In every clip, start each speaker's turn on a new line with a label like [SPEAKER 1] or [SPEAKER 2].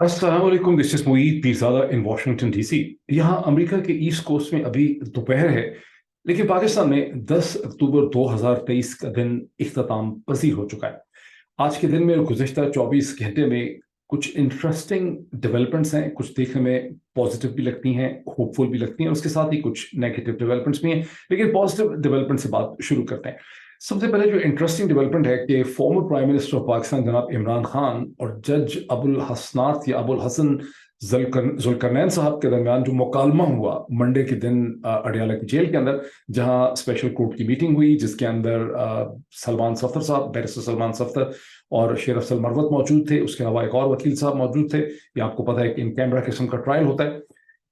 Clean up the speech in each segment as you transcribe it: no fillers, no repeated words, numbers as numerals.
[SPEAKER 1] अस्सलाम वालेकुम, this is Moeed Pirzada in Washington DC. यहाँ अमेरिका के ईस्ट कोस्ट में अभी दोपहर है, लेकिन पाकिस्तान में 10 अक्टूबर 2023 का दिन इख्तिताम पसीर हो चुका है। आज के दिन में गुज़िश्ता 24 घंटे में कुछ इंटरेस्टिंग डेवलपमेंट्स हैं, कुछ देखने में पॉजिटिव भी लगती हैं, होपफुल भी लगती हैं, उसके साथ ही कुछ नेगेटिव डेवलपमेंट्स भी हैं। लेकिन पॉजिटिव डेवलपमेंट से बात शुरू करते हैं। सबसे पहले जो इंटरेस्टिंग डेवलपमेंट है कि former prime minister of Pakistan जनाब इमरान खान और जज अबुल हसनात या अबुल हसन जुल्करनैन साहब के दरमियान जो मुकालमा हुआ मंडे के दिन अडियाला की जेल के अंदर, जहां स्पेशल कोर्ट की मीटिंग हुई जिसके अंदर सलमान सफ्दर साहब, बैरिस्टर सलमान सफ्दर और शेर अफजल मरवत मौजूद थे। उसके अलावा एक और वकील साहब मौजूद थे। ये आपको पता है कि इन कैमरा किस्म का ट्रायल होता है।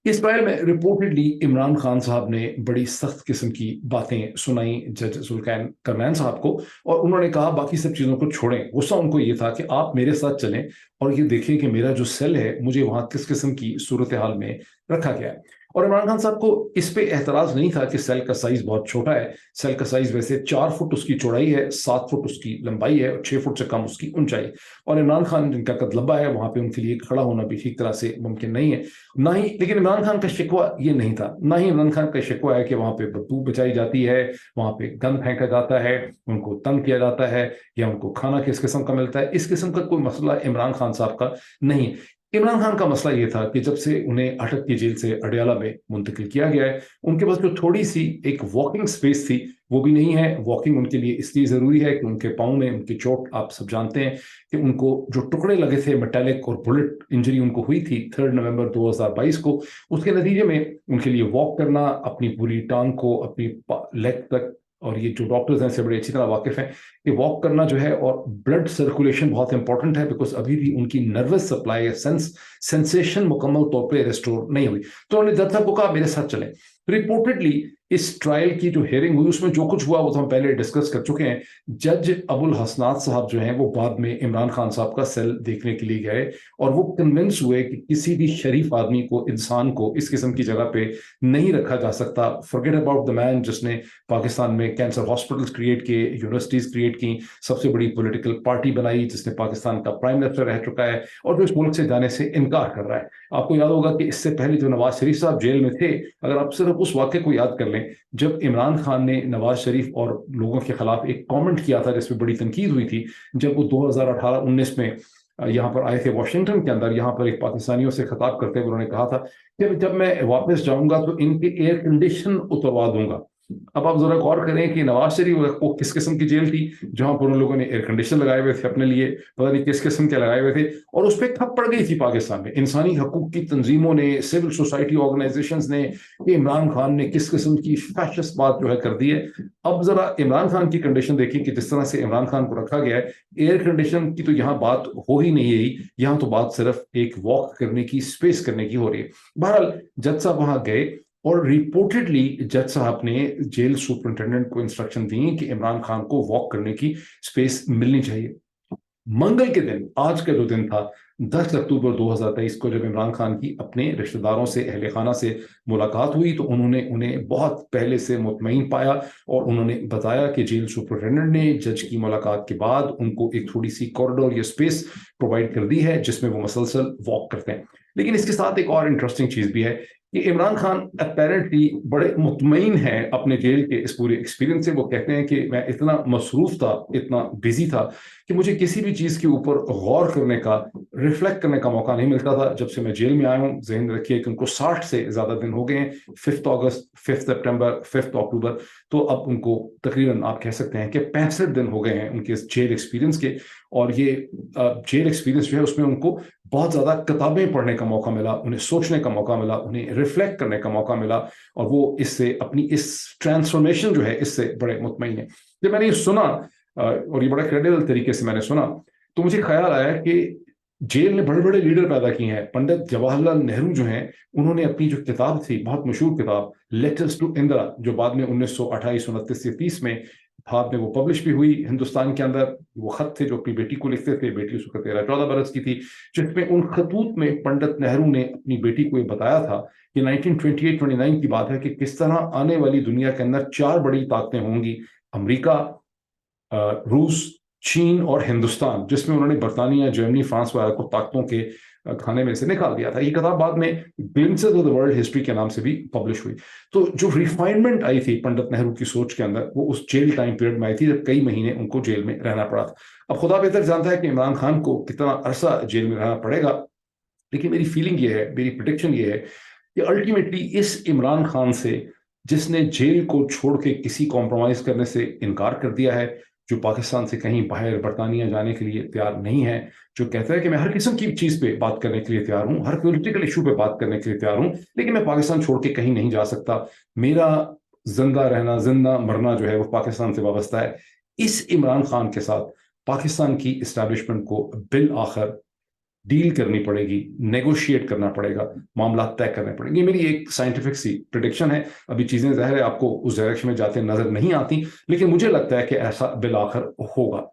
[SPEAKER 1] इस ट्रायल में रिपोर्टेडली इमरान खान साहब ने बड़ी सख्त किस्म की बातें सुनाई जज जुल्कैन करनैन साहब को, और उन्होंने कहा बाकी सब चीज़ों को छोड़ें। गुस्सा उनको ये था कि आप मेरे साथ चलें और ये देखें कि मेरा जो सेल है मुझे वहां किस किस्म की सूरत हाल में रखा गया है। और इमरान खान साहब को इस पे एतराज नहीं था कि सेल का साइज बहुत छोटा है। सेल का साइज वैसे 4 फुट उसकी चौड़ाई है, 7 फुट उसकी लंबाई है और 6 फुट से कम उसकी ऊंचाई। और इमरान खान जिनका कद लंबा है, वहां पे उनके लिए खड़ा होना भी ठीक तरह से मुमकिन नहीं है। ना ही लेकिन इमरान खान का शिकवा ये नहीं था, ना ही इमरान खान का शिकवा है कि वहां पे बदबू बचाई जाती है, वहां पे गंद फेंका जाता है, उनको तंग किया जाता है, या उनको खाना किस किस्म का मिलता है। इस किस्म का कोई मसला इमरान खान साहब का नहीं। इमरान खान का मसला ये था कि जब से उन्हें अटक की जेल से अडियाला में मुंतकिल किया गया है, उनके पास जो थोड़ी सी एक वॉकिंग स्पेस थी वो भी नहीं है। वॉकिंग उनके लिए इसलिए जरूरी है कि उनके पाँव में उनकी चोट, आप सब जानते हैं कि उनको जो टुकड़े लगे थे, मेटालिक और बुलेट इंजरी उनको हुई थी 3 नवंबर 2022 को। उसके नतीजे में उनके लिए वॉक करना, अपनी पूरी टांग को अपनी लेग तक, और ये जो डॉक्टर्स हैं से बड़ी अच्छी तरह वाकिफ हैं कि वॉक करना जो है, और ब्लड सर्कुलेशन बहुत इंपॉर्टेंट है, बिकॉज अभी भी उनकी नर्वस सप्लाई सेंसेशन मुकम्मल तौर पे रिस्टोर नहीं हुई। तो उन्होंने जज साहब को कहा मेरे चले। रिपोर्टेडली इस ट्रायल की जो हेयरिंग हुई उसमें जो कुछ हुआ वो तो हम पहले डिस्कस कर चुके हैं। जज अबुल हसनात साहब जो हैं वो बाद में इमरान खान साहब का सेल देखने के लिए गए, और वो कन्विंस हुए कि किसी भी शरीफ आदमी को, इंसान को इस किस्म की जगह पे नहीं रखा जा सकता। फॉरगेट अबाउट द मैन जिसने पाकिस्तान में कैंसर हॉस्पिटल्स क्रिएट किए, यूनिवर्सिटीज क्रिएट की, सबसे बड़ी पॉलिटिकल पार्टी बनाई, जिसने पाकिस्तान का प्राइम मिनिस्टर रह चुका है और जो इस मुल्क से जाने से इनकार कर रहा है। आपको याद होगा कि इससे पहले जो नवाज शरीफ साहब जेल में थे, अगर आप सिर्फ उस वाक्य को याद कर लें जब इमरान खान ने नवाज शरीफ और लोगों के खिलाफ एक कमेंट किया था जिसमें बड़ी तनकीद हुई थी, जब वो 2018-19 में यहाँ पर आए थे वाशिंगटन के अंदर, यहाँ पर एक पाकिस्तानियों से खिताब करते हुए उन्होंने कहा था कि जब मैं वापस जाऊंगा तो इनके एयर कंडीशन उतरवा दूंगा। अब आप जरा गौर करें कि नवाज शरीफ को किस किस्म की जेल थी जहां पर उन लोगों ने एयर कंडीशन लगाए हुए थे अपने लिए, पता नहीं किस किस्म के लगाए हुए थे, और उस पर खप पड़ गई थी पाकिस्तान में इंसानी हकूक की तंजीमों ने, सिविल सोसाइटी ऑर्गेनाइजेशंस ने, कि इमरान खान ने किस किस्म की फैशिस्ट बात जो है कर दी है। अब जरा इमरान खान की कंडीशन देखिए कि जिस तरह से इमरान खान को रखा गया है, एयर कंडीशन की तो यहाँ बात हो ही नहीं रही, यहाँ तो बात सिर्फ एक वॉक करने की, स्पेस करने की हो रही है। बहरहाल जज साहब वहां गए, और रिपोर्टेडली जज साहब ने जेल सुपरिंटेंडेंट को इंस्ट्रक्शन दी कि इमरान खान को वॉक करने की स्पेस मिलनी चाहिए। मंगल के दिन, आज का जो दिन था 10 अक्टूबर 2023 को, जब इमरान खान की अपने रिश्तेदारों से, अहले खाना से मुलाकात हुई तो उन्होंने उन्हें बहुत पहले से मुतमईन पाया, और उन्होंने बताया कि जेल सुपरिटेंडेंट ने जज की मुलाकात के बाद उनको एक थोड़ी सी कॉरिडोर या स्पेस प्रोवाइड कर दी है जिसमें वो मसलसल वॉक करते हैं। लेकिन इसके साथ एक और इंटरेस्टिंग चीज भी है कि इमरान खान अपेरेंटली बड़े मुतमईन हैं अपने जेल के इस पूरे एक्सपीरियंस से। वो कहते हैं कि मैं इतना मसरूफ था, इतना बिजी था कि मुझे किसी भी चीज के ऊपर गौर करने का, रिफ्लेक्ट करने का मौका नहीं मिलता था जब से मैं जेल में आया हूँ। जहन रखिए कि उनको 60 से ज्यादा दिन हो गए हैं, 5 अगस्त, 5 सितंबर, 5 अक्टूबर, तो अब उनको तकरीबन आप कह सकते हैं कि 65 दिन हो गए हैं उनके इस जेल एक्सपीरियंस के। और ये जेल एक्सपीरियंस जो है उसमें उनको बहुत ज्यादा किताबें पढ़ने का मौका मिला, उन्हें सोचने का मौका मिला, उन्हें रिफ्लेक्ट करने का मौका मिला, और वो इससे अपनी इस ट्रांसफॉर्मेशन जो है इससे बड़े मुतमईन है। जब मैंने ये सुना, और ये बड़ा क्रेडिबल तरीके से मैंने सुना, तो मुझे ख्याल आया कि जेल ने बड़े बड़े लीडर पैदा किए हैं। पंडित जवाहरलाल नेहरू जो हैं, उन्होंने अपनी जो किताब थी, बहुत मशहूर किताब लेटर्स टू इंदिरा, जो बाद में 1928, 29 या 30 में बाद में वो पब्लिश भी हुई हिंदुस्तान के अंदर, वो खत थे जो अपनी बेटी को लिखते थे, बेटी उसको 13-14 बरस की थी, जिसमें उन खतूत में पंडित नेहरू ने अपनी बेटी को ये बताया था कि 1928-29 की बात है कि किस तरह आने वाली दुनिया के अंदर 4 बड़ी ताकतें होंगी, अमेरिका, रूस, चीन और हिंदुस्तान, जिसमें उन्होंने बरतानिया, जर्मनी, फ्रांस वगैरह को ताकतों के खाने में से निकाल दिया था। ये किताब बाद में glimpses of the world history के नाम से भी पब्लिश हुई। तो जो रिफाइनमेंट आई थी पंडित नेहरू की सोच के अंदर, वो उस जेल टाइम पीरियड में आई थी जब कई महीने उनको जेल में रहना पड़ा था। अब खुदा बेहतर जानता है कि इमरान खान को कितना अरसा जेल में रहना पड़ेगा, लेकिन मेरी फीलिंग ये है, मेरी प्रिडिक्शन ये है कि अल्टीमेटली इस इमरान खान से, जिसने जेल को छोड़ के किसी कॉम्प्रोमाइज करने से इनकार कर दिया है, जो पाकिस्तान से कहीं बाहर बरतानिया जाने के लिए तैयार नहीं है, जो कहता है कि मैं हर किस्म की चीज पे बात करने के लिए तैयार हूं, हर पॉलिटिकल इशू पे बात करने के लिए तैयार हूं, लेकिन मैं पाकिस्तान छोड़ के कहीं नहीं जा सकता, मेरा जिंदा रहना, जिंदा मरना जो है वो पाकिस्तान से वाबस्ता है। इस इमरान खान के साथ पाकिस्तान की इस्टेब्लिशमेंट को बिल आखिर डील करनी पड़ेगी, नेगोशिएट करना पड़ेगा, मामला तय करने पड़ेंगे। मेरी एक साइंटिफिक सी प्रिडिक्शन है। अभी चीजें ज़ाहिर है आपको उस डायरेक्शन में जाते नजर नहीं आती, लेकिन मुझे लगता है कि ऐसा बिल आखिर होगा।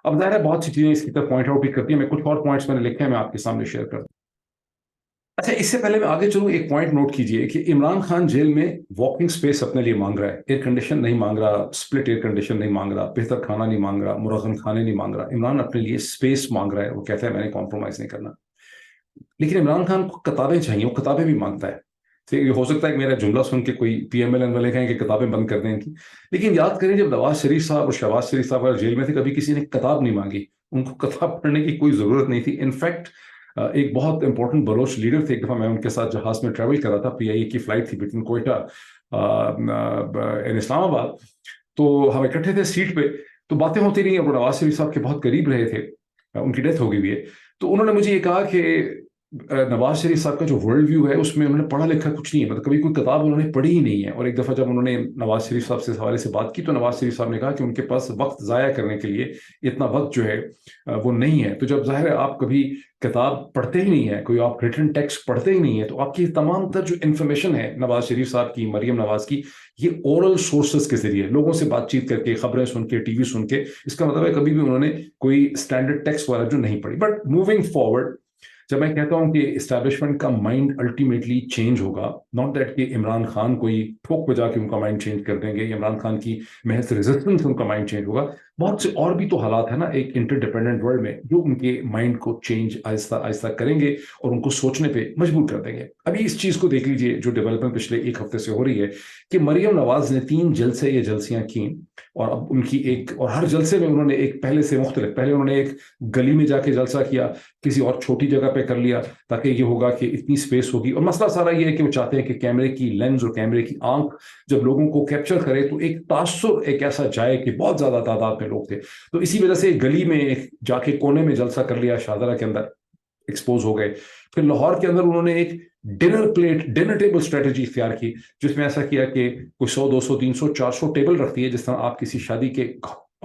[SPEAKER 1] अब ज़ाहिर है बहुत सी चीजें इसकी तरफ पॉइंट आउट भी करती है। मैं कुछ और पॉइंट्स मैंने लिखे हैं, मैं आपके सामने शेयर कर दूं। अच्छा, इससे पहले मैं आगे चलूं, एक पॉइंट नोट कीजिए कि इमरान खान जेल में वॉकिंग स्पेस अपने लिए मांग रहा है, एयर कंडीशन नहीं मांग रहा, स्प्लिट एयर कंडीशन नहीं मांग रहा, बेहतर खाना नहीं मांग रहा, मुरगन खाने नहीं मांग रहा। इमरान अपने लिए स्पेस मांग रहा है। वो कहता है मैंने कॉम्प्रोमाइज नहीं करना। लेकिन इमरान खान को किताबें चाहिए, वो किताबें भी मांगता है। तो ये हो सकता है कि मेरा जुमला सुन के कोई पीएमएलएन वाले कहें कि किताबें बंद कर दें इनकी, लेकिन याद करें जब नवाज शरीफ साहब और शहबाज शरीफ साहब अगर जेल में थे, कभी किसी ने किताब नहीं मांगी, उनको किताब पढ़ने की कोई जरूरत नहीं थी। इनफैक्ट एक बहुत इंपॉर्टेंट बलोच लीडर थे, एक दफा मैं उनके साथ जहाज में ट्रेवल कर रहा था, पीआईए की फ्लाइट थी बिटवीन कोयटा इन इस्लामाबाद, तो हम इकट्ठे थे सीट पे, तो बातें होती रही। वो नवाज शरीफ साहब के बहुत करीब रहे थे, उनकी डेथ हो गई हुई है। तो उन्होंने मुझे ये कहा कि नवाज शरीफ साहब का जो वर्ल्ड व्यू है उसमें उन्होंने पढ़ा लिखा कुछ नहीं है, मतलब कभी कोई किताब उन्होंने पढ़ी ही नहीं है। और एक दफा जब उन्होंने नवाज शरीफ साहब से इस हवाले से बात की, तो नवाज शरीफ साहब ने कहा कि उनके पास वक्त जाया करने के लिए इतना वक्त जो है वो नहीं है। तो जब जाहिर है आप कभी किताब पढ़ते ही नहीं है, कोई आप रिटन टेक्स्ट पढ़ते ही नहीं है, तो आपकी तमाम तर जो इन्फॉर्मेशन है नवाज शरीफ साहब की, मरियम नवाज की, ये ओरल सोर्सेस के जरिए लोगों से बातचीत करके, खबरें सुन के, टीवी सुन के, इसका मतलब है कभी भी उन्होंने कोई स्टैंडर्ड टेक्स्ट वाला जो नहीं पढ़ी। बट मूविंग फॉरवर्ड, जब मैं कहता हूं कि इस्टेब्लिशमेंट का माइंड अल्टीमेटली चेंज होगा, नॉट दैट कि इमरान खान कोई ठोक बजा के उनका माइंड चेंज कर देंगे, इमरान खान की महज रेजिस्टेंस उनका माइंड चेंज होगा, बहुत से और भी तो हालात है ना एक इंटरडिपेंडेंट वर्ल्ड में जो उनके माइंड को चेंज आहिस्ता आहिस्ता करेंगे और उनको सोचने पे मजबूर कर देंगे। अभी इस चीज को देख लीजिए जो डेवलपमेंट पिछले एक हफ्ते से हो रही है कि मरियम नवाज ने 3 जलसे या जलसियां की, और अब उनकी एक, और हर जलसे में उन्होंने एक पहले से मुख्तलिफ, पहले उन्होंने एक गली में जाके जलसा किया, किसी और छोटी जगह पे कर लिया, ताकि ये होगा कि इतनी स्पेस होगी। और मसला सारा ये है कि वो चाहते हैं कि कैमरे की लेंस और कैमरे की आंख जब लोगों को कैप्चर करे तो एक तासुर एक ऐसा जाए कि बहुत ज्यादा तादाद में लोग थे। तो इसी वजह से गली में एक जाके कोने में जलसा कर लिया, शाहदरा के अंदर एक्सपोज हो गए। फिर लाहौर के अंदर उन्होंने एक डिनर टेबल स्ट्रेटेजी इख्तियार की, जिसमें ऐसा किया कि कोई 100, 200, 300, 400 टेबल रखती है, जिस तरह आप किसी शादी के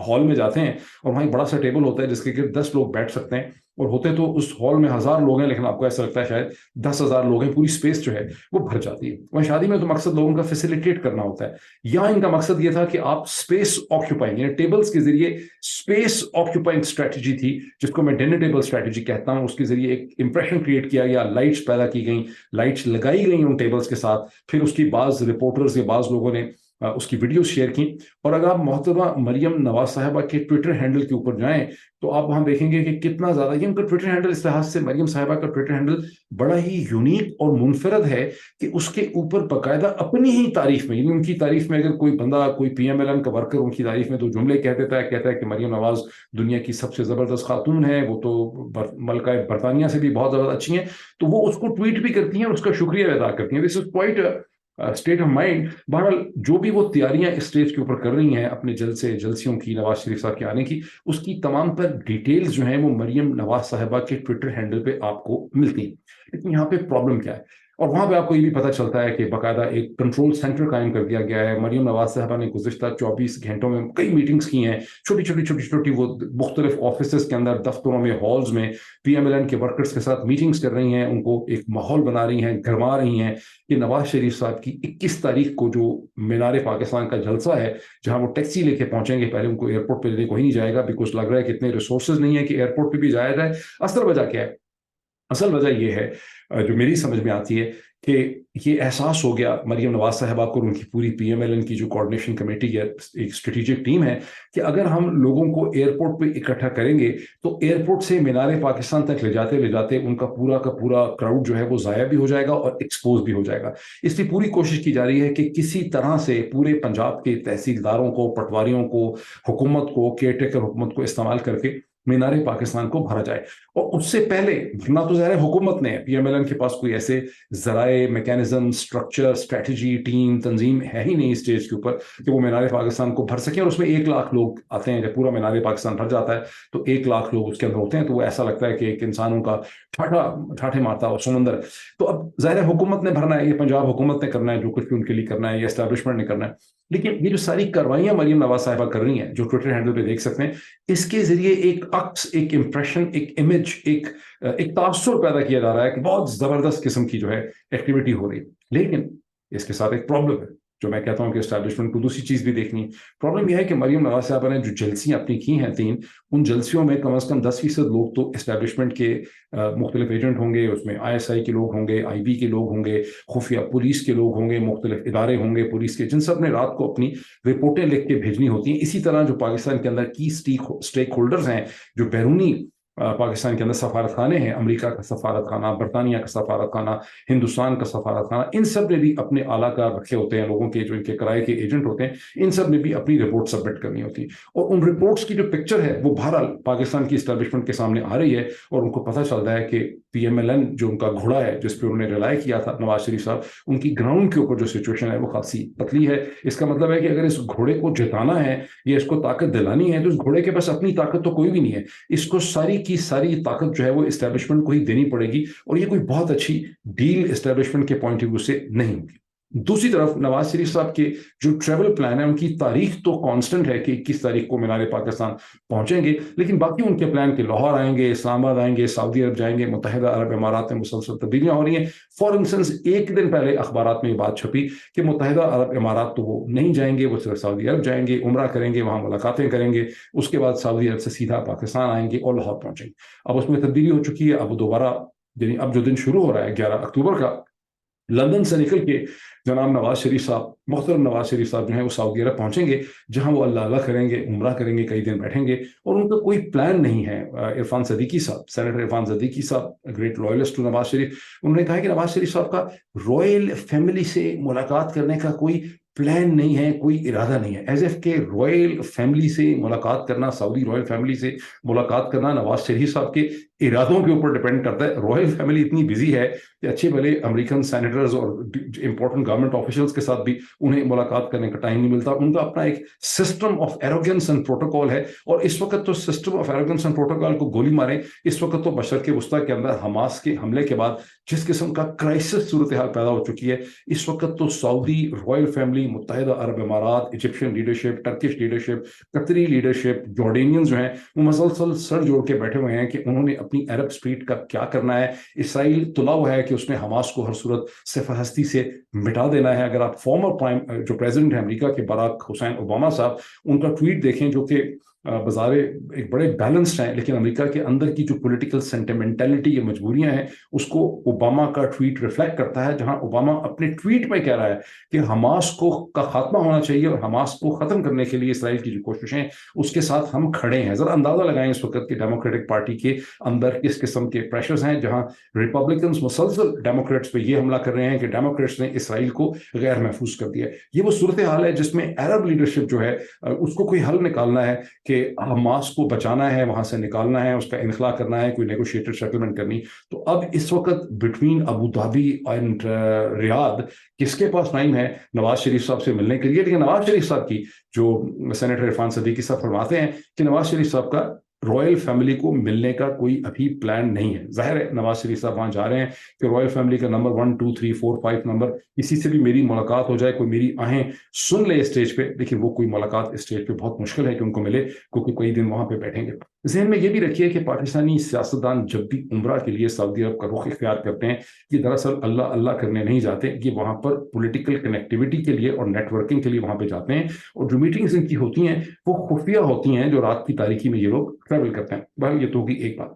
[SPEAKER 1] हॉल में जाते हैं और वहां एक बड़ा सा टेबल होता है जिसके गिर्द 10 लोग बैठ सकते हैं, और होते तो उस हॉल में 1000 लोग हैं, लेकिन आपको ऐसा लगता है शायद 10,000 लोग हैं, पूरी स्पेस जो है वो भर जाती है। वहीं शादी में तो मकसद लोगों का फैसिलिटेट करना होता है, यहाँ इनका मकसद ये था कि आप स्पेस ऑक्यूपाइंग, यानी टेबल्स के जरिए स्पेस ऑक्यूपाइंग स्ट्रेटेजी थी, जिसको मैं डिनर टेबल स्ट्रेटेजी कहता हूँ। उसके जरिए एक इंप्रेशन क्रिएट किया गया, लाइट्स पैदा की गई, लाइट्स लगाई गई उन टेबल्स के साथ। फिर उसकी बाज रिपोर्टर्स या बाज लोगों ने उसकी वीडियोस शेयर की। और अगर आप मोहतरमा मरियम नवाज साहिबा के ट्विटर हैंडल के ऊपर जाएं तो आप वहां देखेंगे कि कितना ज्यादा ये उनका ट्विटर हैंडल, इस लिहाज से मरियम साहिबा का ट्विटर हैंडल बड़ा ही यूनिक और मुनफरद है कि उसके ऊपर बाकायदा अपनी ही तारीफ में, यानी उनकी तारीफ में अगर कोई बंदा, कोई पीएमएलएन का वर्कर उनकी तारीफ में 2 जुमले कह देता है, कहता है कि मरियम नवाज दुनिया की सबसे जबरदस्त खातून है, वो तो मलका बरतानिया से भी बहुत ज्यादा अच्छी है, तो वो उसको ट्वीट भी करती हैं और उसका शुक्रिया अदा करती हैं। This is quite state of mind. बहरहाल जो भी वो तैयारियां इस स्टेज के ऊपर कर रही हैं अपने जलसे जलसियों की, नवाज शरीफ साहब के आने की, उसकी तमाम पर डिटेल्स जो हैं वो मरियम नवाज साहिबा के ट्विटर हैंडल पे आपको मिलती हैं। लेकिन यहाँ पे प्रॉब्लम क्या है, और वहां पे आपको ये भी पता चलता है कि बाकायदा एक कंट्रोल सेंटर कायम कर दिया गया है। मरियम नवाज साहबा ने गुज़िश्ता 24 घंटों में कई मीटिंग्स की हैं, छोटी छोटी वो मुख्तलिफ ऑफिस के अंदर, दफ्तरों में, हॉल्स में पीएमएलएन के वर्कर्स के साथ मीटिंग्स कर रही हैं, उनको एक माहौल बना रही हैं, गरमा रही हैं कि नवाज शरीफ साहब की 21 तारीख को जो मीनार पाकिस्तान का जलसा है, जहां वो टैक्सी लेके पहुंचेंगे, पहले उनको एयरपोर्ट पे लेने को ही नहीं जाएगा, बिकॉज लग रहा है कि इतने रिसोर्सेज नहीं है कि एयरपोर्ट पे भी जाया जाए। असल वजह क्या है, اصل وجہ یہ ہے جو میری سمجھ میں آتی ہے کہ یہ احساس ہو گیا مریم نواز صاحبہ کو اور ان کی پوری پی ایم ایل این کی جو کوآرڈینیشن کمیٹی ہے، ایک اسٹریٹجک ٹیم ہے، کہ اگر ہم لوگوں کو ایئرپورٹ پہ اکٹھا کریں گے تو ایئرپورٹ سے مینار پاکستان تک لے جاتے ان کا پورا کراؤڈ جو ہے وہ ضائع بھی ہو جائے گا اور ایکسپوز بھی ہو جائے گا۔ اس لیے پوری کوشش کی جا رہی ہے کہ کسی طرح سے پورے پنجاب کے تحصیلداروں کو، پٹواریوں کو، حکومت کو، کیئر ٹیکر حکومت کو استعمال کر کے مینار پاکستان کو بھرا جائے۔ اور اس سے پہلے بھرنا تو ظاہر حکومت نے، پی ایم ایل این کے پاس کوئی ایسے ذرائع، میکینزم، اسٹرکچر، اسٹریٹجی، ٹیم، تنظیم ہے ہی نہیں اسٹیج کے اوپر کہ وہ مینار پاکستان کو بھر سکیں۔ اور اس میں 1 لاکھ لوگ آتے ہیں، جب پورا مینار پاکستان بھر جاتا ہے تو 1 لاکھ لوگ اس کے اندر ہوتے ہیں، تو وہ ایسا لگتا ہے کہ ایک انسانوں کا ٹھاٹھے مارتا ہوا سمندر۔ تو اب ظاہر حکومت نے بھرنا ہے، یہ پنجاب حکومت نے کرنا ہے، جو کچھ بھی ان کے لیے کرنا ہے، یہ اسٹیبلشمنٹ نے کرنا ہے۔ لیکن یہ جو ساری کاروائیاں مریم نواز صاحبہ کر رہی ہیں، جو ٹویٹر ہینڈل پہ دیکھ سکتے ہیں، اس کے ذریعے ایک عکس، ایک امپریشن، ایک امیج، ایک تاثر پیدا کیا جا رہا ہے کہ بہت زبردست قسم کی جو ہے ایکٹیویٹی ہو رہی ہے۔ لیکن اس کے ساتھ ایک پرابلم ہے، جو میں کہتا ہوں کہ اسٹیبلشمنٹ کو دوسری چیز بھی دیکھنی ہے۔ پرابلم یہ ہے کہ مریم نواز صاحبہ نے جو جلسیاں اپنی کی ہیں 3، ان جلسیوں میں کم از کم 10% لوگ تو اسٹیبلشمنٹ کے مختلف ایجنٹ ہوں گے، اس میں ISI کے لوگ ہوں گے، IB کے لوگ ہوں گے، خفیہ پولیس کے لوگ ہوں گے، مختلف ادارے ہوں گے پولیس کے، جن سب نے رات کو اپنی رپورٹیں لکھ کے بھیجنی ہوتی ہیں۔ اسی طرح جو پاکستان کے اندر کی اسٹیک ہولڈرز ہیں، جو بیرونی پاکستان کے اندر سفارت خانے ہیں، امریکہ کا سفارت خانہ، برطانیہ کا سفارت خانہ، ہندوستان کا سفارت خانہ، ان سب نے بھی اپنے اعلیٰ کار رکھے ہوتے ہیں، لوگوں کے جو ان کے کرائے کے ایجنٹ ہوتے ہیں، ان سب نے بھی اپنی رپورٹ سبمٹ کرنی ہوتی ہے۔ اور ان رپورٹس کی جو پکچر ہے وہ بہرحال پاکستان کی اسٹیبلشمنٹ کے سامنے آ رہی ہے، اور ان کو پتہ چلتا ہے کہ پی ایم ایل این جو ان کا گھوڑا ہے، جس پہ انہوں نے ریلائی کیا تھا نواز شریف صاحب، ان کی گراؤنڈ کے اوپر جو سچویشن ہے وہ خاصی پتلی ہے۔ اس کا مطلب ہے کہ اگر اس گھوڑے کو جتانا ہے یا اس کو طاقت دلانی ہے تو اس گھوڑے کے پاس اپنی طاقت تو کوئی بھی نہیں ہے، اس کو ساری کی ساری طاقت جو ہے وہ اسٹیبلشمنٹ کو ہی دینی پڑے گی، اور یہ کوئی بہت اچھی ڈیل اسٹیبلشمنٹ کے پوائنٹ آف ویو سے نہیں ہوگی۔ دوسری طرف نواز شریف صاحب کے جو ٹریول پلان ہے، ان کی تاریخ تو کانسٹنٹ ہے کہ 21 تاریخ کو مینار پاکستان پہنچیں گے، لیکن باقی ان کے پلان کہ لاہور آئیں گے، اسلام آباد آئیں گے، سعودی عرب جائیں گے، متحدہ عرب امارات میں مسلسل تبدیلیاں ہو رہی ہیں۔ فار انسٹنس 1 دن پہلے اخبارات میں یہ بات چھپی کہ متحدہ عرب امارات تو وہ نہیں جائیں گے، وہ صرف سعودی عرب جائیں گے، عمرہ کریں گے، وہاں ملاقاتیں کریں گے، اس کے بعد سعودی عرب سے سیدھا پاکستان آئیں گے اور لاہور پہنچیں گے۔ اب اس میں تبدیلی ہو چکی ہے، اب دوبارہ یعنی اب جو دن شروع ہو رہا ہے 11 اکتوبر کا، لندن سے نکل کے جناب نواز شریف صاحب، محترم نواز شریف صاحب جو ہیں وہ سعودی عرب پہنچیں گے، جہاں وہ اللہ کریں گے، عمرہ کریں گے، کئی دن بیٹھیں گے، اور ان کا کوئی پلان نہیں ہے۔ عرفان صدیقی صاحب، سینیٹر عرفان صدیقی صاحب، گریٹ لوائلسٹ ٹو نواز شریف، انہوں نے کہا کہ نواز شریف صاحب کا رائل فیملی سے ملاقات کرنے کا کوئی پلان نہیں ہے، کوئی ارادہ نہیں ہے۔ ایز ایف کہ رائل فیملی سے ملاقات کرنا، سعودی رائل فیملی سے ملاقات کرنا نواز شریف صاحب کے ارادوں کے اوپر ڈیپینڈ کرتا ہے۔ رائل فیملی اتنی بزی ہے کہ اچھے بھلے امریکن سینیٹرز اور امپورٹنٹ گورنمنٹ آفیشلز کے ساتھ بھی انہیں ملاقات کرنے کا ٹائم نہیں ملتا۔ ان کا اپنا ایک system of arrogance end protocol ہے، اور اس وقت تو system of arrogance end protocol کو گولی ماریں، اس وقت تو مشرق وسطیٰ کے اندر حماس کے حملے کے بعد جس قسم کا کرائسس صورتحال پیدا ہو چکی ہے، اس وقت تو سعودی رائل فیملی، متحدہ عرب امارات، ایجپشین لیڈرشپ، ٹرکش لیڈرشپ، قطری لیڈرشپ، جارڈینینز جو ہیں وہ مسلسل سر جوڑ کے بیٹھے ہوئے ہیں کہ انہوں نے اپنی عرب اسپرٹ کا کیا کرنا ہے۔ اسرائیل تلا ہوا ہے کہ اس نے حماس کو ہر صورت صفر ہستی سے مٹا دینا ہے۔ اگر آپ فارمر جو پریزیڈنٹ ہیں امریکہ کے، باراک حسین اوباما صاحب، ان کا ٹویٹ دیکھیں، جو کہ بظاہر ایک بڑے بیلنسڈ ہیں، لیکن امریکہ کے اندر کی جو پولیٹیکل سینٹیمنٹیلٹی یا مجبوریاں ہیں، اس کو اوباما کا ٹویٹ ریفلیکٹ کرتا ہے، جہاں اوباما اپنے ٹویٹ میں کہہ رہا ہے کہ حماس کا خاتمہ ہونا چاہیے، اور حماس کو ختم کرنے کے لیے اسرائیل کی جو کوششیں اس کے ساتھ ہم کھڑے ہیں۔ ذرا اندازہ لگائیں اس وقت کی ڈیموکریٹک پارٹی کے اندر کس قسم کے پریشرز ہیں، جہاں ریپبلکنز مسلسل ڈیموکریٹس پہ یہ حملہ کر رہے ہیں کہ ڈیموکریٹس نے اسرائیل کو غیر محفوظ کر دیا ہے۔ یہ وہ صورتحال ہے جس میں عرب لیڈرشپ جو ہے اس کو کوئی حل نکالنا ہے کہ حماس کو بچانا ہے، وہاں سے نکالنا ہے، اس کا انخلا کرنا ہے، کوئی نیگوشیٹڈ سیٹلمنٹ کرنی۔ تو اب اس وقت بٹوین ابو دھابی اینڈ ریاض کس کے پاس ٹائم ہے نواز شریف صاحب سے ملنے کے لیے؟ لیکن نواز شریف صاحب کی جو سینیٹر عرفان صدیقی صاحب فرماتے ہیں کہ نواز شریف صاحب کا رائل فیملی کو ملنے کا کوئی ابھی پلان نہیں ہے۔ ظاہر ہے نواز شریف صاحب وہاں جا رہے ہیں کہ رائل فیملی کا نمبر 1 2 3 4 5 نمبر کسی سے بھی میری ملاقات ہو جائے، کوئی میری آہیں سن لے اسٹیج پہ، لیکن وہ کوئی ملاقات اسٹیج پہ بہت مشکل ہے کہ ان کو ملے، کیونکہ کئی دن وہاں پہ بیٹھیں گے۔ ذہن میں یہ بھی رکھیے کہ پاکستانی سیاستدان جب بھی عمرہ کے لیے سعودی عرب کا رخ اختیار کرتے ہیں، یہ دراصل اللہ کرنے نہیں جاتے، یہ وہاں پر پولیٹیکل کنیکٹیوٹی کے لیے اور نیٹ ورکنگ کے لیے وہاں پہ جاتے ہیں، اور جو میٹنگز ان کی ہوتی ہیں وہ خفیہ ہوتی ہیں، جو رات کی تاریکی میں یہ لوگ ٹریول کرتے ہیں۔ بھائی یہ تو ہوگی ایک بات۔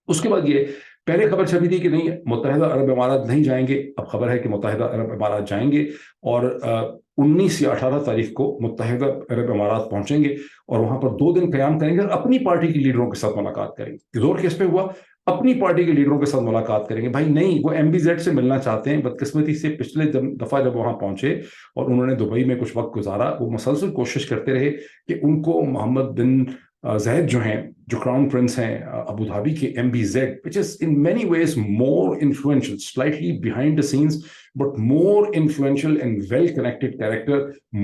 [SPEAKER 1] اس کے بعد یہ पहले खबर छपी थी कि नहीं मुत्तहिदा अरब इमारात नहीं जाएंगे, अब खबर है कि मुत्तहिदा अरब इमारात जाएंगे और 19 या 18 तारीख को मुत्तहिदा अरब इमारात पहुंचेंगे और वहां पर 2 दिन क़याम करेंगे और अपनी पार्टी के लीडरों के साथ मुलाकात करेंगे। जोर किस पे हुआ? अपनी पार्टी के लीडरों के साथ मुलाकात करेंगे। भाई नहीं, वो MBZ से मिलना चाहते हैं। बदकिस्मती से पिछले दफा जब वहां पहुंचे और उन्होंने दुबई में कुछ वक्त गुजारा, वो मुसलसल कोशिश करते रहे कि उनको मोहम्मद बिन ज़ायद जो हैं, जो क्राउन प्रिंस हैं अबू धाबी के, MBZ, which is in many ways more influential, slightly behind the scenes, but more influential and well-connected character,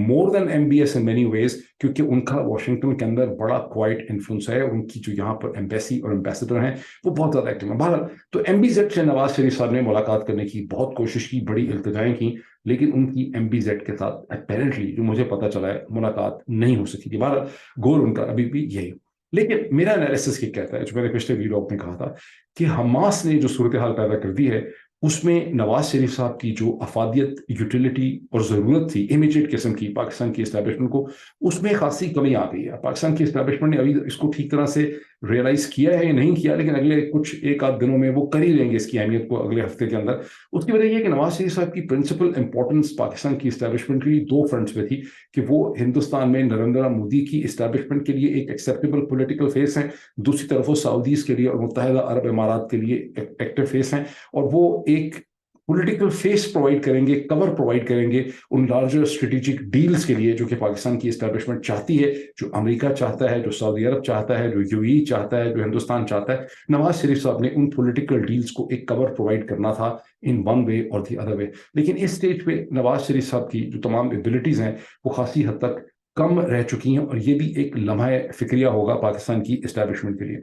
[SPEAKER 1] more than MBS in many ways, क्योंकि उनका वॉशिंगटन के अंदर बड़ा क्वाइट इन्फ्लुएंस है। उनकी जो यहाँ पर एम्बेसी और एम्बेसडर हैं वो बहुत ज़्यादा एक्टिव हैं। बहरहाल तो MBZ से नवाज शरीफ साहब ने मुलाकात करने की बहुत कोशिश की, बड़ी इल्तिजाएं की, लेकिन उनकी MBZ के साथ अपेरेंटली, जो मुझे पता चला है, मुलाकात नहीं हो सकी थी। बहरहाल गोल उनका अभी भी यही। लेकिन मेरा एनालिसिस ये कहता है, जो मैंने पिछले वीडियो में कहा था, कि हमास ने जो सूरत हाल पैदा कर दी है उसमें नवाज शरीफ साहब की जो अफादियत, यूटिलिटी और ज़रूरत थी इमीडिएट किस्म की पाकिस्तान की इस्टेब्लिशमेंट को, उसमें खासी कमी आ गई है। पाकिस्तान की इस्टेब्लिशमेंट ने अभी इसको ठीक तरह से रियलाइज किया है या नहीं किया, लेकिन अगले कुछ एक आध दिनों में वो कर ही लेंगे इसकी अहमियत को, अगले हफ्ते के अंदर। उसकी वजह यह कि नवाज शरीफ साहब की प्रिंसिपल इंपॉर्टेंस पाकिस्तान की इस्टेब्लिशमेंट के लिए 2 फ्रंट्स पे थी कि वो हिंदुस्तान में नरेंद्र मोदी की इस्टेब्लिशमेंट के लिए एक एक्सेप्टेबल पोलिटिकल फेस हैं, दूसरी तरफ वो सऊदीज के लिए और मुत्तहिदा अरब इमारात के लिए एक्टिव फेस हैं, और वो एक पॉलिटिकल फेस प्रोवाइड करेंगे, कवर प्रोवाइड करेंगे उन लार्जर स्ट्रेटेजिक डील्स के लिए जो कि पाकिस्तान की एस्टैब्लिशमेंट चाहती है, जो अमेरिका चाहता है, जो सऊदी अरब चाहता है, जो UAE चाहता है, जो हिंदुस्तान चाहता है। नवाज शरीफ साहब ने उन पॉलिटिकल डील्स को एक कवर प्रोवाइड करना था इन वन वे और दी अदर वे। लेकिन इस स्टेज पे नवाज शरीफ साहब की जो तमाम एबिलिटीज हैं वो खासी हद तक कम रह चुकी हैं, और ये भी एक लम्हा फिक्रिया होगा पाकिस्तान की एस्टैब्लिशमेंट के लिए।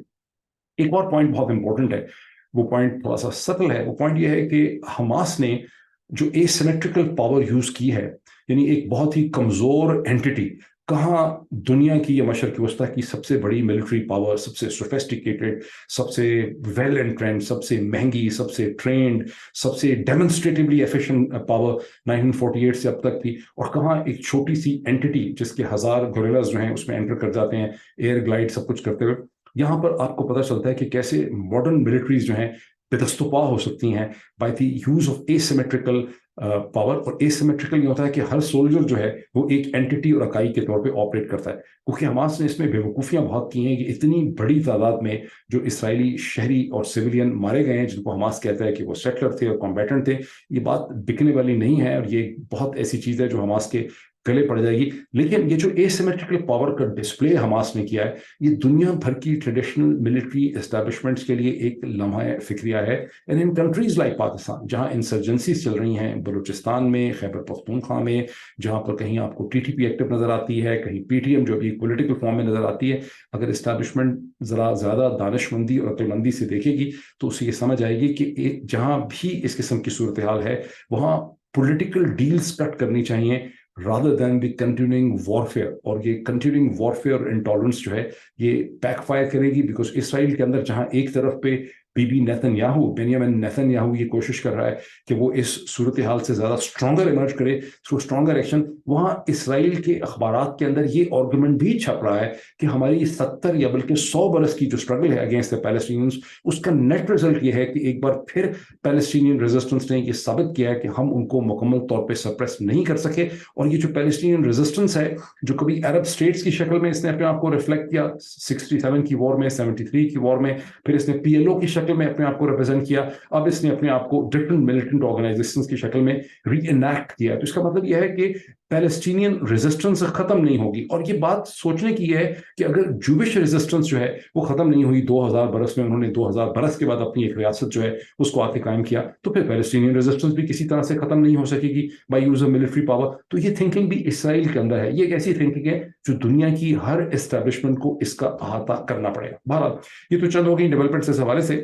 [SPEAKER 1] एक और पॉइंट बहुत इंपॉर्टेंट है, वो पॉइंट थोड़ा सा सटल है। वो पॉइंट ये है कि हमास ने जो एसिमेट्रिकल पावर यूज की है, यानी एक बहुत ही कमजोर एंटिटी, कहाँ दुनिया की या मशरक़ वस्ता की सबसे बड़ी मिलिट्री पावर, सबसे सोफिस्टिकेटेड, सबसे वेल एंट्रेंड, सबसे महंगी, सबसे ट्रेंड, सबसे डेमोन्स्ट्रेटिवली एफिशिएंट पावर 1948 से अब तक थी, और कहाँ एक छोटी सी एंटिटी जिसके 1000 गोरिल्लाज जो हैं उसमें एंटर कर जाते हैं, एयर ग्लाइड सब कुछ करते हुए। यहाँ पर आपको पता चलता है कि कैसे मॉडर्न मिलिट्रीज जो हैं बेदस्तुपा हो सकती हैं by the use of asymmetrical power. और एसिमेट्रिकल ये होता है कि हर सोल्जर जो है वो एक एंटिटी और इकाई के तौर पे ऑपरेट करता है, क्योंकि हमास ने इसमें बेवकूफ़ियाँ बहुत की हैं कि इतनी बड़ी तादाद में जो इसराइली शहरी और सिविलियन मारे गए हैं, जिनको हमास कहता है कि वो सेटलर थे और कॉम्बैटेंट थे, ये बात बिकने वाली नहीं है, और ये बहुत ऐसी चीज़ है जो हमास के गले पड़ जाएगी। लेकिन ये जो एसिमेट्रिकल पावर का डिस्प्ले हमास ने किया है, ये दुनिया भर की ट्रेडिशनल मिलिट्री एस्टैब्लिशमेंट्स के लिए एक लम्हा फिक्रिया है। And in countries like Pakistan, जहां इंसर्जेंसीज चल रही हैं, बलूचिस्तान में, खैबर पख्तूनख्वा में, जहां पर कहीं आपको TTP एक्टिव नजर आती है, कहीं PTM जो भी पॉलिटिकल फॉर्म में नजर आती है, अगर एस्टैब्लिशमेंट जरा ज्यादा दानिशमंदी और अक्लमंदी से देखेगी तो उसे ये समझ आएगी कि जहां भी इस किस्म की सूरत हाल है वहां पॉलिटिकल डील्स कट करनी चाहिए rather than the continuing warfare। और ये continuing warfare intolerance जो है ये बैकफायर करेगी, बिकॉज इसराइल के अंदर जहां एक तरफ पे बेंयामिन नेतन्याहू ये कोशिश कर रहा है कि वो इस सूरत हाल से ज़्यादा स्ट्रॉन्गर इमर्ज करे थ्रू स्ट्रॉन्गर एक्शन, वहाँ इसराइल के अखबारात के अंदर ये आर्गूमेंट भी छप रहा है कि हमारी 70 या बल्कि 100 बरस की जो स्ट्रगल है अगेंस्ट द पैलेस्टीनियंस, उसका नेट रिजल्ट ये है कि एक बार फिर पैलेस्टीनियन रेजिस्टेंस ने ये साबित किया है कि हम उनको मुकम्मल तौर पर सप्रेस नहीं कर सके। और ये जो पैलेस्टीनियन रेजिस्टेंस है, जो कभी अरब स्टेट्स की शक्ल में इसने अपने आप को रिफ्लेक्ट किया 67 की वॉर में, 73 की वॉर में, फिर इसने PLO की शक्ल में अपने आप को रिप्रेजेंट किया, अब इसने अपने आप को डिफरेंट मिलिटेंट ऑर्गेनाइजेशंस की शक्ल में रीइनैक्ट किया। तो इसका मतलब यह है कि पैलेस्टीनियन रेजिस्टेंस खत्म नहीं होगी। और ये बात सोचने की है कि अगर जूविश रेजिस्टेंस जो है वो खत्म नहीं हुई 2000 बरस में, उन्होंने 2000 बरस के बाद अपनी एक रियासत जो है उसको आके कायम किया, तो फिर पैलेस्टीनियन रेजिस्टेंस भी किसी तरह से खत्म नहीं हो सकेगी by use of military power. तो ये थिंकिंग भी इसराइल के अंदर है। ये एक ऐसी थिंकिंग है जो दुनिया की हर एस्टैब्लिशमेंट को इसका अहाता करना पड़ेगा। बहरहाल ये तो चंद हो गई डेवलपमेंट से हवाले से।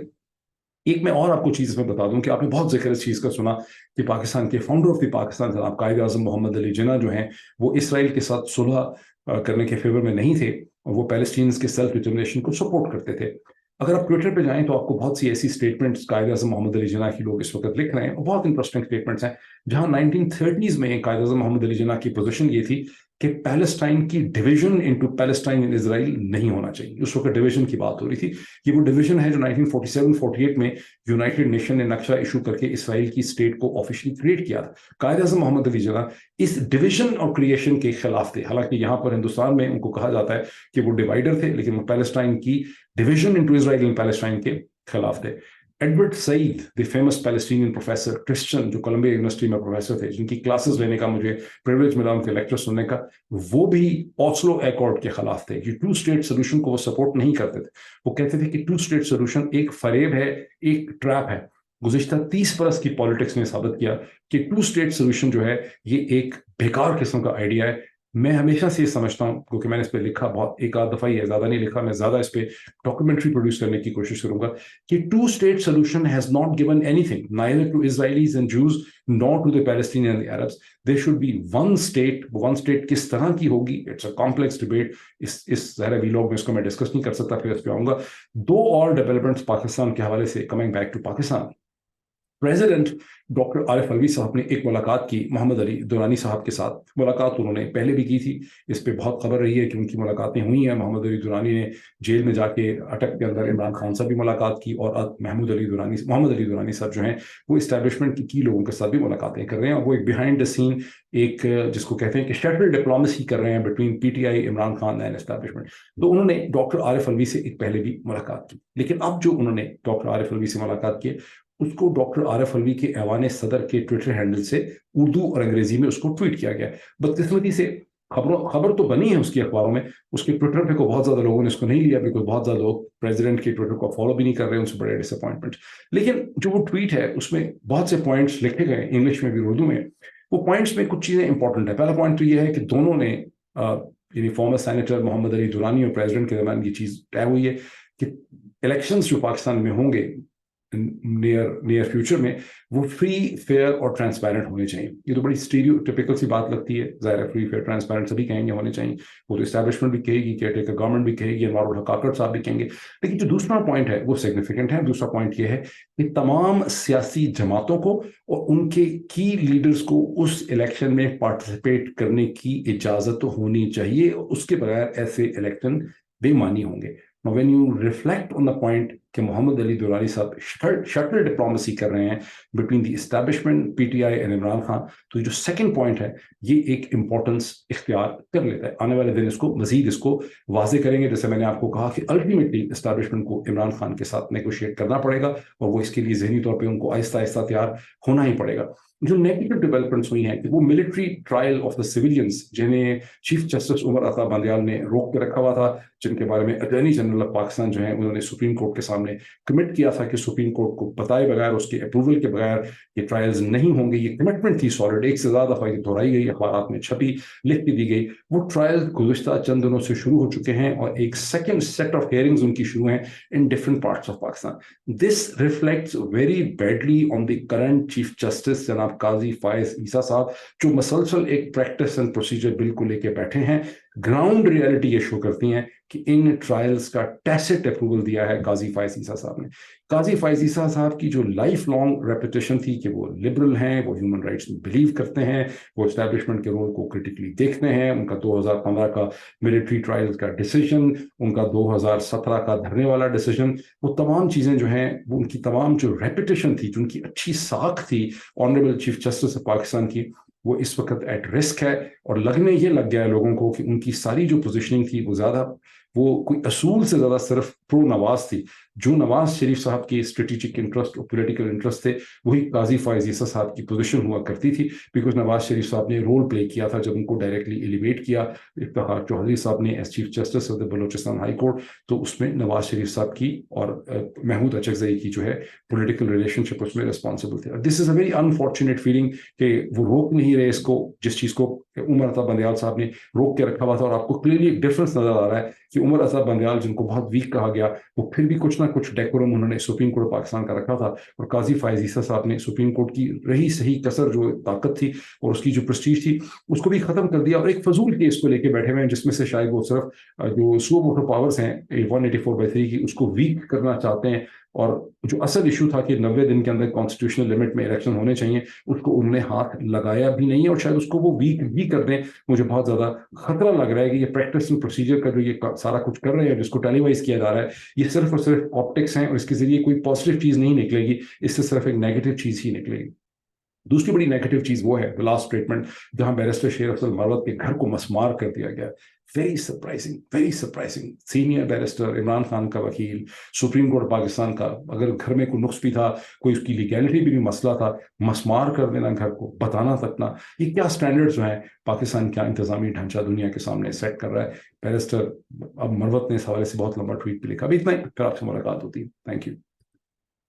[SPEAKER 1] एक मैं और आपको चीज़ में बता दूं कि आपने बहुत जिक्र इस चीज़ का सुना कि पाकिस्तान के फाउंडर ऑफ द पाकिस्तान जनाब कायद आज़म मोहम्मद अली जिन्ना जो हैं वो इसराइल के साथ सुलह करने के फेवर में नहीं थे, और वो पैलेस्टीनियंस के सेल्फ डिटर्मिनेशन को सपोर्ट करते थे। अगर आप ट्विटर पे जाएं तो आपको बहुत सी ऐसी स्टेटमेंट्स कायद आज़म मोहम्मद अली जिन्ना की लोग इस वक्त लिख रहे हैं, और बहुत इंटरेस्टिंग स्टेटमेंट्स हैं, जहां 1930s में कायद आज़म मोहम्मद अली जिन्ना की पोजीशन ये थी کہ پیلسٹائن کی division into Palestine and Israel نہیں ہونا چاہیے. اس وقت ڈویژن کی بات ہو رہی تھی. یہ وہ ڈویژن ہے جو 1947-48 میں یونائٹڈ نیشن نے نقشہ ایشو کر کے اسرائیل کی اسٹیٹ کو آفیشلی کریٹ کیا تھا. قائد اعظم محمد علی جناح اس ڈویژن اور کریشن کے خلاف تھے. حالانکہ یہاں پر ہندوستان میں ان کو کہا جاتا ہے کہ وہ ڈیوائڈر تھے، لیکن وہ پیلسٹائن کی division into Israel and Palestine کے خلاف تھے. ایڈورڈ سعید دی فیمس پیلسٹینین پروفیسر کرسچن جو کولمبیا یونیورسٹی میں پروفیسر تھے، جن کی کلاسز لینے کا مجھے پریویلیج ملا ان کے لیکچر سننے کا، وہ بھی اوسلو ایکارڈ کے خلاف تھے. یہ 2 اسٹیٹ سولوشن کو وہ سپورٹ نہیں کرتے تھے. وہ کہتے تھے کہ 2 اسٹیٹ سولوشن ایک فریب ہے، ایک ٹریپ ہے. گزشتہ 30 برس کی پالیٹکس نے ثابت کیا کہ 2 اسٹیٹ سولوشن جو ہے یہ ایک بیکار قسم کا آئیڈیا ہے. میں ہمیشہ سے یہ سمجھتا ہوں، کیونکہ میں نے اس پہ لکھا بہت، ایک آدھ دفعہ ہی ہے، زیادہ نہیں لکھا. میں زیادہ اس پہ ڈاکومنٹری پروڈیوس کرنے کی کوشش کروں گا کہ 2 state solution has not given anything neither to Israelis and Jews nor to the Palestinian and the Arabs. There should be one state. One state کس طرح کی ہوگی، اٹس اے کمپلیکس ڈبیٹ. اس ظاہر ویلاگ میں اس کو میں discuss نہیں کر سکتا، پھر اس پہ آؤں گا. 2 اور ڈیولپمنٹس پاکستان کے حوالے سے. Coming back to Pakistan, president doctor Arif Alvi صاحب نے ایک ملاقات کی محمد علی دورانی صاحب کے ساتھ. ملاقات انہوں نے پہلے بھی کی تھی، اس پہ بہت خبر رہی ہے کہ ان کی ملاقاتیں ہوئی ہیں. محمد علی دورانی نے جیل میں جا کے اٹک کے اندر عمران خان سے بھی ملاقات کی، اور محمد علی دورانی صاحب جو ہیں وہ اسٹیبلشمنٹ کی لوگوں کے ساتھ بھی ملاقاتیں کر رہے ہیں. اور وہ ایک بیہائنڈ دا سین ایک جس کو کہتے ہیں کہ شٹل ڈپلومیسی کر رہے ہیں between P T I, Imran Khan and establishment. تو انہوں نے ڈاکٹر عارف علوی سے ایک پہلے بھی ملاقات کی، لیکن اب جو انہوں نے ڈاکٹر عارف علوی سے ملاقات کی اس کو ڈاکٹر عارف علوی کے ایوان صدر کے ٹویٹر ہینڈل سے اردو اور انگریزی میں اس کو ٹویٹ کیا گیا. بدقسمتی سے خبر تو بنی ہے اس کی اخباروں میں، اس کے ٹویٹر پہ کو بہت زیادہ لوگوں نے اس کو نہیں لیا، بیکاز بہت زیادہ لوگ پریزیڈنٹ کے ٹویٹر کو فالو بھی نہیں کر رہے ہیں. ان سے بڑے ڈس اپوائنٹمنٹ. لیکن جو وہ ٹویٹ ہے اس میں بہت سے پوائنٹس لکھے گئے انگلش میں بھی اردو میں. وہ پوائنٹس میں کچھ چیزیں امپورٹنٹ ہے. پہلا پوائنٹ تو یہ ہے کہ دونوں نے یعنی فارمر سینیٹر محمد علی دورانی اور پریزیڈنٹ کے درمیان یہ چیز طے ہوئی ہے کہ الیکشنز جو پاکستان میں ہوں گے نیئر فیوچر میں، وہ فری، فیئر اور ٹرانسپیرنٹ ہونے چاہیے. یہ تو بڑی اسٹیریو ٹیپیکل سی بات لگتی ہے. ظاہر ہے فری، فیئر، ٹرانسپیرنٹ سبھی کہیں گے ہونے چاہیے. وہ تو اسٹیبلشمنٹ بھی کہے گی، کیئر ٹیکر گورنمنٹ بھی کہے گی، انوار الحق کاکڑ صاحب بھی کہیں گے. لیکن جو دوسرا پوائنٹ ہے وہ سگنیفیکنٹ ہے. دوسرا پوائنٹ یہ ہے کہ تمام سیاسی جماعتوں کو اور ان کے کی لیڈرز کو اس الیکشن میں پارٹیسپیٹ کرنے کی اجازت ہونی چاہیے. اس کے بغیر ایسے الیکشن بے معنی ہوں گے. Now, when you reflect on the point کہ محمد علی دورانی صاحب شٹل ڈپلومیسی کر رہے ہیں between the establishment, P T I and Imran Khan, تو جو سیکنڈ پوائنٹ ہے یہ ایک امپورٹنس اختیار کر لیتا ہے. آنے والے دن اس کو مزید اس کو واضح کریں گے. جیسے میں نے آپ کو کہا کہ الٹیمیٹلی اسٹیبلشمنٹ کو عمران خان کے ساتھ نیگوشیٹ کرنا پڑے گا، اور وہ اس کے لیے ذہنی طور پہ ان کو آہستہ آہستہ تیار ہونا ہی پڑے گا. جو نیگیٹو ڈیولپمنٹس ہوئی ہیں کہ وہ military trial of the civilians, جنہیں چیف جسٹس عمر عطا بندیال نے روک کے رکھا ہوا تھا، جن کے بارے میں اٹارنی جنرل آف پاکستان جو ہیں انہوں نے سپریم کورٹ کے سامنے کمٹ کیا تھا کہ سپریم کورٹ کو بتائے بغیر، اس کے اپروول کے بغیر یہ ٹرائلز نہیں ہوں گے. یہ کمٹمنٹ تھی سالڈ، ایک سے زیادہ دفعہ یہ دہرائی گئی، اخبارات میں چھپی، لکھ کے دی گئی. وہ ٹرائل گزشتہ چند دنوں سے شروع ہو چکے ہیں، اور ایک سیکنڈ سیٹ آف ہیئرنگز ان کی شروع ہیں in different parts of Pakistan. This reflects very badly on the current chief justice جناب قاضی فائز عیسیٰ صاحب، جو مسلسل ایک پریکٹس اینڈ پروسیجر بل کو لے کے بیٹھے ہیں. گراؤنڈ ریئلٹی یہ شو کرتی ہیں کہ ان ٹرائلز کا ٹیسٹ اپروول دیا ہے قاضی فائز عیسیٰ صاحب نے. قاضی فائز عیسیٰ صاحب کی جو لائف لانگ ریپوٹیشن تھی کہ وہ لبرل ہیں، وہ ہیومن رائٹس میں بلیو کرتے ہیں، وہ اسٹیبلشمنٹ کے رول کو کرٹیکلی دیکھتے ہیں. ان کا 2015 کا ملٹری ٹرائل کا ڈیسیجن، ان کا 2017 کا دھرنے والا ڈیسیجن، وہ تمام چیزیں جو ہیں وہ ان کی تمام جو ریپوٹیشن تھی، جو ان کی اچھی ساکھ تھی honourable chief justice of Pakistan کی، وہ اس وقت ایٹ رسک ہے. اور لگنے یہ لگ گیا ہے لوگوں کو کہ ان کی ساری جو پوزیشننگ تھی وہ کوئی اصول سے زیادہ صرف پرو نواز تھی. جو نواز شریف صاحب کی اسٹریٹجک انٹرسٹ اور پولیٹیکل انٹرسٹ تھے، وہی قاضی فائز عیسیٰ صاحب کی پوزیشن ہوا کرتی تھی. بیکاز نواز شریف صاحب نے رول پلے کیا تھا جب ان کو ڈائریکٹلی ایلیویٹ کیا افتخار چوہدری صاحب نے as chief justice of the Balochistan high court, تو اس میں نواز شریف صاحب کی اور محمود اچکزئی کی جو ہے پولیٹیکل ریلیشن شپ اس میں ریسپانسبل تھے. دس از اے ویری انفارچونیٹ فیلنگ کہ وہ روک نہیں رہے اس کو، جس چیز کو عمر عطا بندیال صاحب نے روک کے رکھا ہوا تھا. اور آپ کو کلیئرلی ایک ڈفرنس نظر آ رہا ہے کہ عمر عطا بندیال، جن کو بہت ویک کہا گیا، وہ پھر بھی کچھ نہ کچھ ڈیکورم انہوں نے سپریم کورٹ پاکستان کا رکھا تھا. اور قاضی فائز عیسیٰ صاحب نے سپریم کورٹ کی رہی صحیح کثر جو طاقت تھی اور اس کی جو پرسٹیج تھی، اس کو بھی ختم کر دیا. اور ایک فضول کیس کو لے کے بیٹھے ہوئے ہیں جس میں سے شاید وہ صرف جو سو ووٹر پاورز ہیں 184/3 کی، اس کو ویک کرنا چاہتے ہیں اور جو اصل ایشو تھا کہ 90 دن کے اندر کانسٹیٹیوشنل لمٹ میں الیکشن ہونے چاہیے، اس کو انہوں نے ہاتھ لگایا بھی نہیں ہے، اور شاید اس کو وہ ویک بھی کر دیں. مجھے بہت زیادہ خطرہ لگ رہا ہے کہ یہ پریکٹس اینڈ پروسیجر کا جو یہ سارا کچھ کر رہے ہیں، جس کو ٹیلی وائز کیا جا رہا ہے، یہ صرف اور صرف آپٹکس ہیں، اور اس کے ذریعے کوئی پازیٹیو چیز نہیں نکلے گی، اس سے صرف ایک نیگیٹو چیز ہی نکلے گی. دوسری بڑی نیگیٹو چیز وہ ہے لاسٹ اسٹیٹمنٹ جہاں بیرسٹر شیر افضل مروت کے گھر کو مسمار کر دیا گیا. Very surprising. Senior barrister, Imran Khan کا وکیل، سپریم کورٹ پاکستان کا، اگر گھر میں کوئی نقص بھی تھا، کوئی اس کی لیگیلٹی بھی مسئلہ تھا، مسمار کر دینا گھر کو، بتانا تک نہ. یہ کیا اسٹینڈرڈ جو ہیں پاکستان کا انتظامی ڈھانچہ دنیا کے سامنے سیٹ کر رہا ہے. بیرسٹر اب مروت نے اس حوالے سے بہت لمبا ٹویٹ بھی لکھا. ابھی اتنا ہی، پھر آپ سے ملاقات ہوتی ہے. Thank you.